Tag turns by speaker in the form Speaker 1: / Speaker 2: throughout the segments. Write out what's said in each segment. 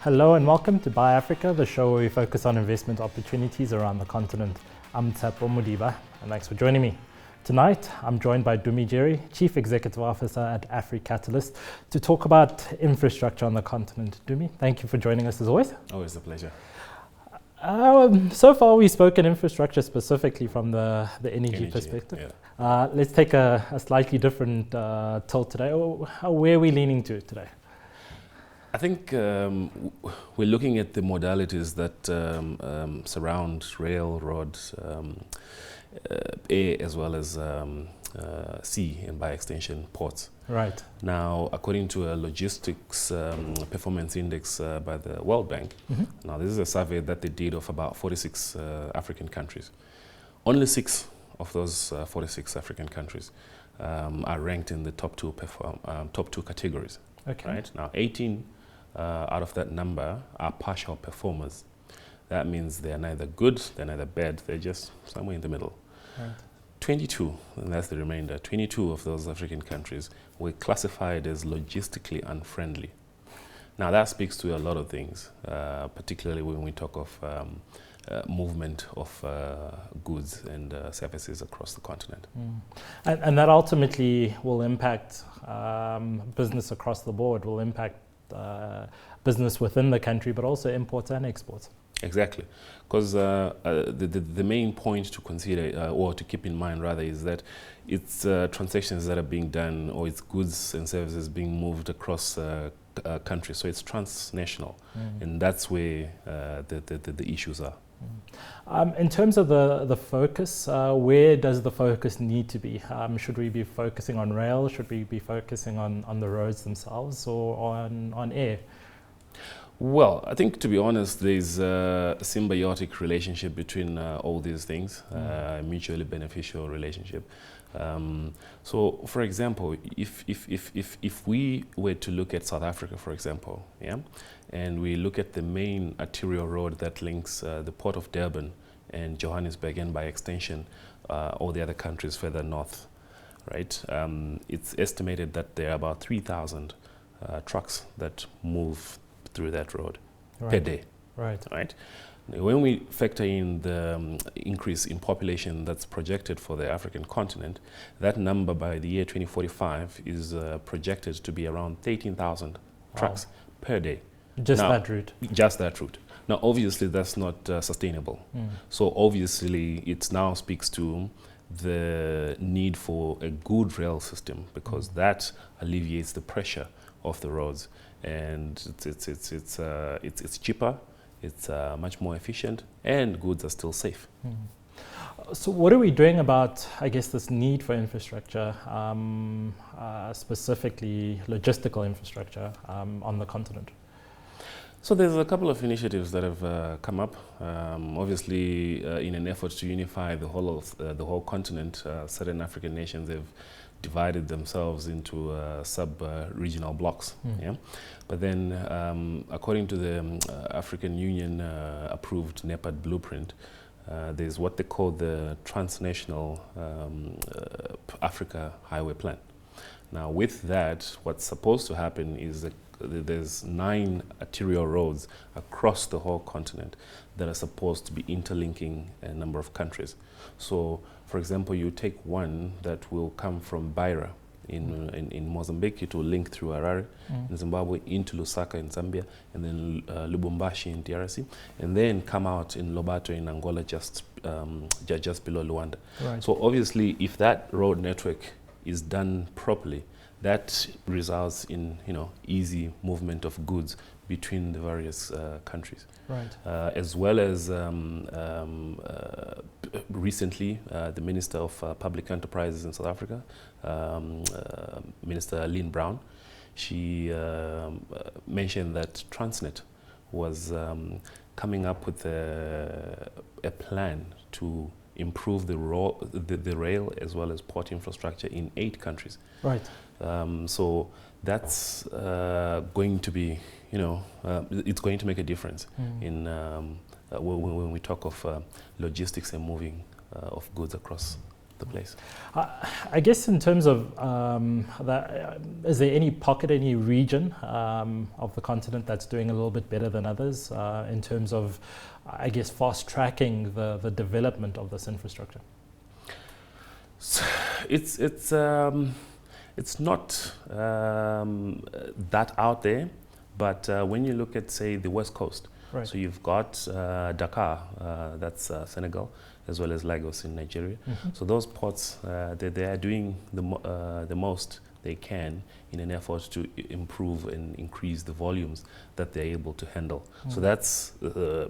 Speaker 1: Hello and welcome to Buy Africa, the show where we focus on investment opportunities around the continent. I'm Tshepho, Modiba, and thanks for joining me. Tonight, I'm joined by Dumi Jere, Chief Executive Officer at AfriCatalysts, to talk about infrastructure on the continent. Dumi, thank you for joining us as always.
Speaker 2: Always a pleasure.
Speaker 1: So far, we've spoken infrastructure specifically from the energy perspective.
Speaker 2: Yeah.
Speaker 1: Let's take a slightly different tilt today. Where are we leaning to today?
Speaker 2: I think we're looking at the modalities that surround railroad, air, as well as sea, and by extension ports.
Speaker 1: Right.
Speaker 2: Now, according to a logistics performance index by the World Bank, now this is a survey that they did of about 46 African countries. Only 6 of those 46 African countries are ranked in the top two categories.
Speaker 1: Okay.
Speaker 2: Right? Now, 18 out of that number are partial performers. That means they're neither good, they're neither bad, they're just somewhere in the middle.
Speaker 1: Right.
Speaker 2: 22, and that's the remainder, 22 of those African countries were classified as logistically unfriendly. Now that speaks to a lot of things, particularly when we talk of movement of goods and services across the continent.
Speaker 1: And that ultimately will impact business across the board, will impact business within the country, but also imports and exports.
Speaker 2: Exactly, because the main point to consider or to keep in mind rather is that it's transactions that are being done, or it's goods and services being moved across countries, so it's transnational, and that's where the issues are.
Speaker 1: In terms of the focus, where does the focus need to be? Should we be focusing on rail? Should we be focusing on the roads themselves, or on air?
Speaker 2: Well, I think, to be honest, there's a symbiotic relationship between all these things, a mutually beneficial relationship. So, for example, if we were to look at South Africa, for example, and we look at the main arterial road that links the port of Durban and Johannesburg, and by extension, all the other countries further north, right? It's estimated that there are about 3,000 trucks that move through that road per day. Right. When we factor in the increase in population that's projected for the African continent, that number by the year 2045 is projected to be around 13,000 trucks per day.
Speaker 1: Just that route?
Speaker 2: Just that route. Now, obviously, that's not sustainable. So obviously, it now speaks to the need for a good rail system, because that alleviates the pressure of the roads, and it's cheaper, it's much more efficient, and goods are still safe.
Speaker 1: So what are we doing about, I guess, this need for infrastructure, specifically logistical infrastructure on the continent?
Speaker 2: So there's a couple of initiatives that have come up. Obviously, in an effort to unify the whole continent, certain African nations have divided themselves into sub-regional blocks. But then, according to the African Union approved NEPAD blueprint, there's what they call the Transnational Africa Highway Plan. Now, with that, what's supposed to happen is that there's 9 arterial roads across the whole continent that are supposed to be interlinking a number of countries. So, for example, you take one that will come from Beira in Mozambique. It will link through Harare in Zimbabwe into Lusaka in Zambia, and then Lubumbashi in DRC, and then come out in Lobato in Angola, just below Luanda.
Speaker 1: Right.
Speaker 2: So obviously, if that road network is done properly, that results in easy movement of goods between the various countries.
Speaker 1: Right.
Speaker 2: As well as recently, the Minister of Public Enterprises in South Africa, Minister Lynn Brown, she mentioned that Transnet was coming up with a plan to improve the rail as well as port infrastructure in 8 countries.
Speaker 1: Right.
Speaker 2: So that's going to be, it's going to make a difference in when we talk of logistics and moving of goods across the place.
Speaker 1: I guess in terms of is there any pocket, any region of the continent that's doing a little bit better than others in terms of, I guess, fast-tracking the development of this infrastructure?
Speaker 2: It's not that out there, but when you look at, say, the West Coast,
Speaker 1: right.
Speaker 2: So you've got Dakar, that's Senegal, as well as Lagos in Nigeria. Mm-hmm. So those ports, they are doing the most they can in an effort to improve and increase the volumes that they're able to handle. Mm. So that's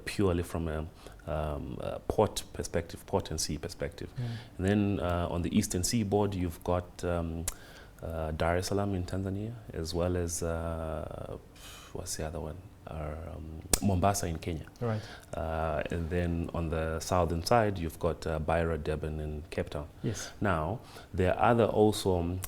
Speaker 2: purely from a port perspective, port and sea perspective. Mm. And then on the eastern seaboard, you've got Dar es Salaam in Tanzania, as well as, what's the other one? Mombasa in Kenya. Right. And then on the southern side, you've got Beira, Durban, and Cape Town. Yes. Now, there are other also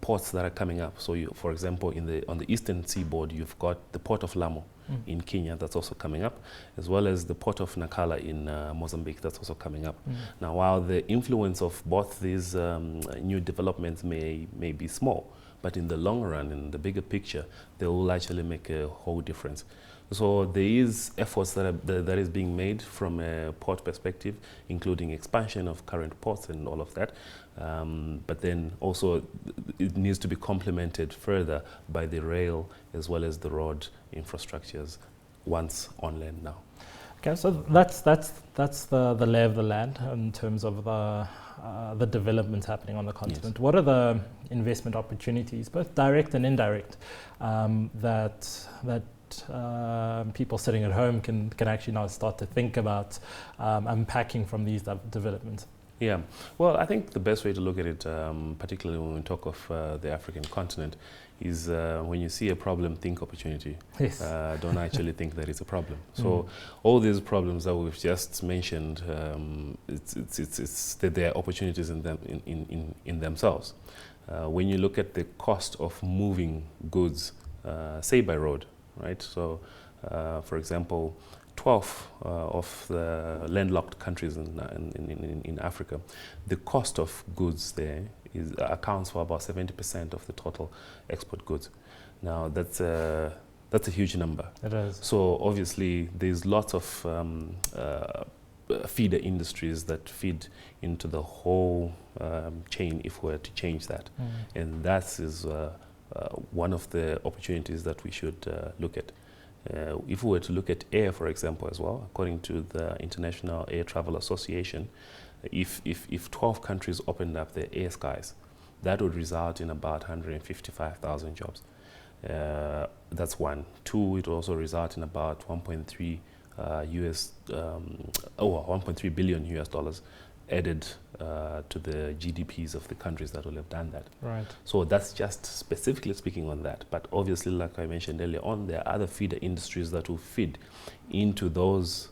Speaker 2: ports that are coming up. So, for example, on the eastern seaboard, you've got the port of Lamu in Kenya, that's also coming up, as well as the port of Nacala in Mozambique, that's also coming up. Now, while the influence of both these new developments may be small, but in the long run, in the bigger picture, they will actually make a whole difference. So there is efforts that is being made from a port perspective, including expansion of current ports and all of that. But then also it needs to be complemented further by the rail as well as the road infrastructures once on land now.
Speaker 1: Okay, so that's the lay of the land in terms of the developments happening on the continent. Yes. What are the investment opportunities, both direct and indirect, that people sitting at home can actually now start to think about unpacking from these developments?
Speaker 2: Yeah, well, I think the best way to look at it, particularly when we talk of the African continent, is when you see a problem, think opportunity. Yes. Don't actually think that it's a problem. So all these problems that we've just mentioned, it's that there are opportunities in them in themselves. When you look at the cost of moving goods, say by road, right? So, for example, 12 of the landlocked countries in Africa, the cost of goods there accounts for about 70% of the total export goods. Now, that's a huge number.
Speaker 1: It is.
Speaker 2: So obviously, there's lots of feeder industries that feed into the whole chain if we were to change that. And that is one of the opportunities that we should look at. If we were to look at air, for example, as well, according to the International Air Travel Association, if 12 countries opened up their air skies, that would result in about 155,000 jobs. That's one. Two, it also result in about 1.3 billion US dollars added to the GDPs of the countries that will have done that.
Speaker 1: Right.
Speaker 2: So that's just specifically speaking on that. But obviously, like I mentioned earlier on, there are other feeder industries that will feed into those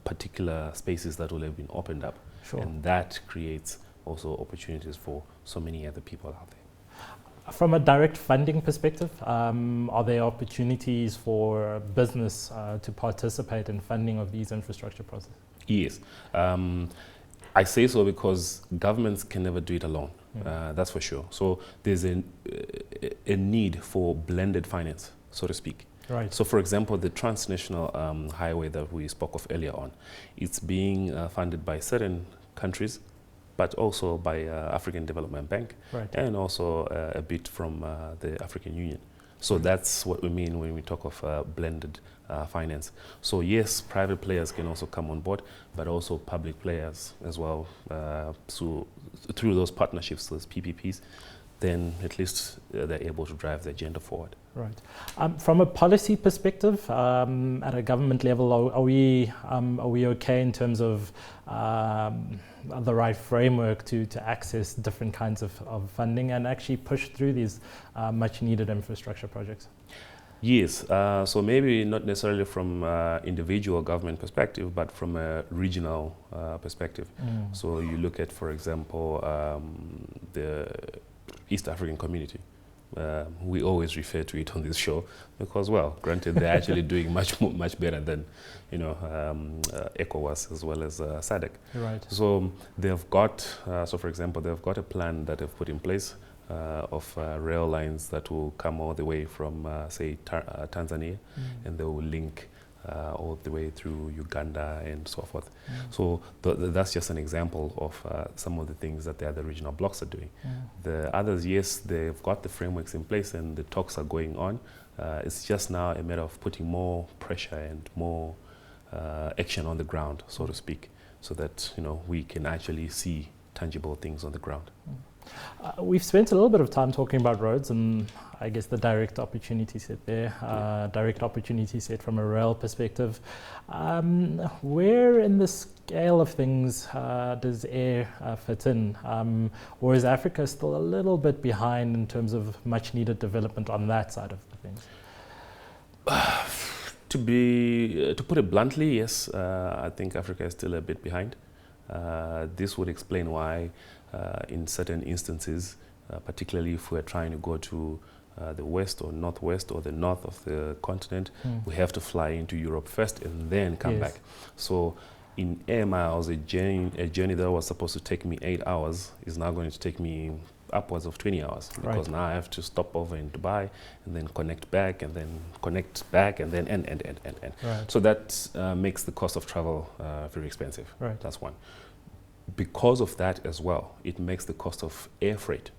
Speaker 2: particular spaces that will have been opened up. Sure. And that creates also opportunities for so many other people out there.
Speaker 1: From a direct funding perspective, are there opportunities for business to participate in funding of these infrastructure projects?
Speaker 2: Yes. I say so because governments can never do it alone. That's for sure. So there's a need for blended finance, so to speak.
Speaker 1: Right.
Speaker 2: So, for example, the transnational highway that we spoke of earlier on, it's being funded by certain countries, but also by African Development Bank, right, and also a bit from the African Union. So that's what we mean when we talk of blended finance. So yes, private players can also come on board, but also public players as well. So through those partnerships, those PPPs, then at least they're able to drive the agenda forward.
Speaker 1: Right. From a policy perspective, at a government level, are we okay in terms of the right framework to access different kinds of funding and actually push through these much needed infrastructure projects?
Speaker 2: Yes, so maybe not necessarily from individual government perspective, but from a regional perspective. So you look at, for example, the East African community. We always refer to it on this show because, well, granted, they're actually doing much better than, ECOWAS as well as SADC.
Speaker 1: Right.
Speaker 2: So they've got, for example, they've got a plan that they've put in place of rail lines that will come all the way from, say, Tanzania, and they will link all the way through Uganda and so forth. So that's just an example of some of the things that the other regional blocs are doing. The others, yes, they've got the frameworks in place and the talks are going on. It's just now a matter of putting more pressure and more action on the ground, so to speak, so that we can actually see tangible things on the ground.
Speaker 1: We've spent a little bit of time talking about roads and I guess the direct opportunity set there, direct opportunity set from a rail perspective. Where in the scale of things does air fit in? Or is Africa still a little bit behind in terms of much needed development on that side of things?
Speaker 2: To put it bluntly, yes, I think Africa is still a bit behind. This would explain why in certain instances, particularly if we're trying to go to the west or northwest or the north of the continent, we have to fly into Europe first and then come back. So in air miles, a journey that was supposed to take me 8 hours is now going to take me upwards of 20 hours because now I have to stop over in Dubai and then connect back and then connect back and then end.
Speaker 1: Right.
Speaker 2: So that makes the cost of travel very expensive.
Speaker 1: Right.
Speaker 2: That's one. Because of that as well, it makes the cost of air freight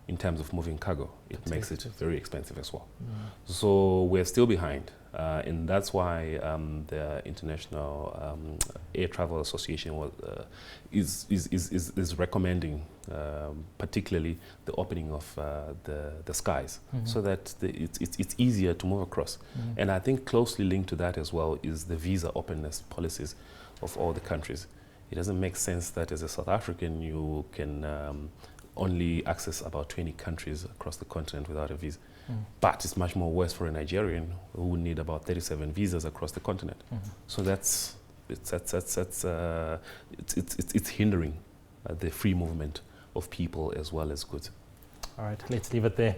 Speaker 2: in terms of moving cargo, it makes it very expensive as well. So we're still behind. And that's why the International Air Travel Association is recommending particularly the opening of the skies so that it's easier to move across. And I think closely linked to that as well is the visa openness policies of all the countries. It doesn't make sense that as a South African you can only access about 20 countries across the continent without a visa. But it's much more worse for a Nigerian who would need about 37 visas across the continent. So it's hindering the free movement of people as well as goods.
Speaker 1: All right, let's leave it there.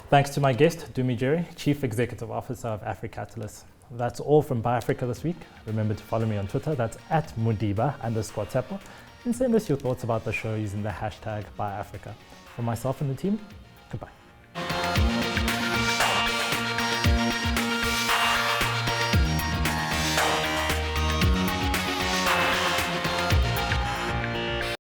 Speaker 1: Thanks to my guest, Dumi Jere, Chief Executive Officer of AfriCatalysts. That's all from Buy Africa this week. Remember to follow me on Twitter. That's @Modiba_Tshepho. And send us your thoughts about the show using the hashtag BuyAfrica. For myself and the team, goodbye.